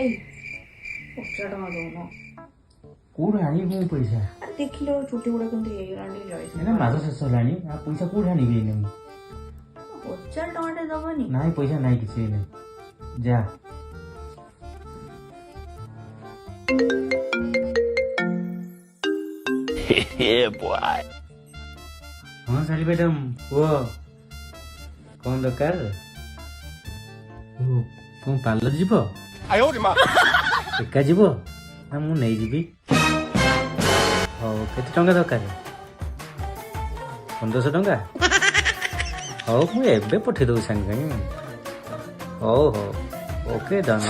ଏଇ 50 ଟଙ୍କା ଦଉନ। କୋଉଠୁ ଆଣିବି ମୁଁ ପଇସା? ଆରେ ଦେଖିଲ ଚୁଟି ଗୁଡା କେମିତି ହେଇଗଲାଣି ଟିକେ ଚଏସ୍। ଏଇନା ମାସ ଶେଷ ହେଲାଣି ଆଉ ପଇସା କୋଉଠୁ ଆଣିବି ଏଇନେ ମୁଁ? 1000 ଟଙ୍କାଟେ ଦବନି? ନାଇଁ ପଇସା ନାଇଁ କିଛି ଏଇନେ। ଯା ହଁ ଶାଲି ମ୍ୟାଡାମ କୁହ କଣ ଦରକାର? କଣ ପାର୍ଲର ଯିବ? ଏକା ଯିବ ନା ମୁଁ ନେଇଯିବି। ହଉ କେତେ ଟଙ୍କା ଦରକାର? 1500 ଟଙ୍କା? ହଉ ମୁଁ ଏବେ ପଠେଇ ଦେଉଛି ସାଙ୍ଗେ ସାଙ୍ଗେ। ହଉ ହଉ ଓକେ ଧନ।